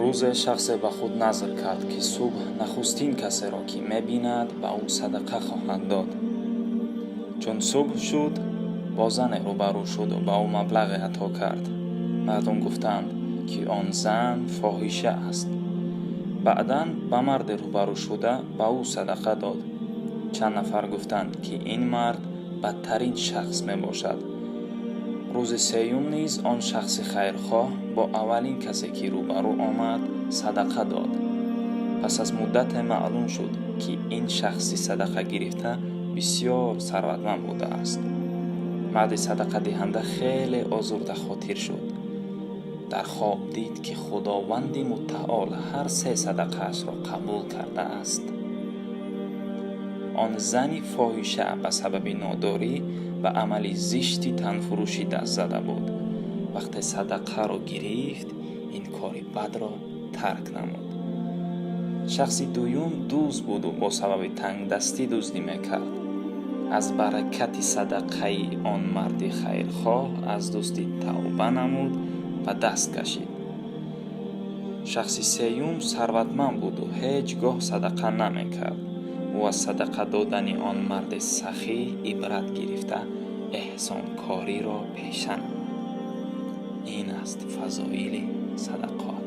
рӯзе шахсе ба худ назр кард, ки субҳ нахустин касеро ки мебинад ба ӯ садақа хоҳад дод. Чун субҳ шуд, бо зане рӯбарӯ шуду ба ӯ маблағе ато кард. Мардум гуфтанд, ки он зан фоҳиша аст. баъдан ба марде рӯбарӯ шуда ба ӯ садақа дод. чанд нафар гуфтанд, ки ин мард бадтарин шахс мебошад. рӯзи сеюм низ он шахси хайрхоҳ бо аввалин касе ки рӯбарӯ омад садақа дод. пас аз муддате маълум шуд, ки ин шахси садақа гирифта бисёр сарватманд будааст. марди садақадиҳанда хеле озурдахотир шуд. дар хоб дид, ки худованди мутаол ҳар се садақаашро қабул кардааст. он зани фоҳиша ба сабаби нодорӣ ва амали зишти танфурӯшӣ даст зада буд. вақте садақаро гирифт, ин кори бадро тарк намуд. шахси дуюм дӯз буду бо сабаби тангдастӣ дуздӣ мекард. аз баракати садақаи он марди хайрхоҳ аз дӯстӣ тавба намуд ва даст кашид. шахси сеюм сарватманд буду ҳеҷ гоҳ садақа намекард. ӯ аз садақа додани он марди сахӣ ибрат гирифта эҳсонкориро пеша намуд. ин аст фазоили садақот.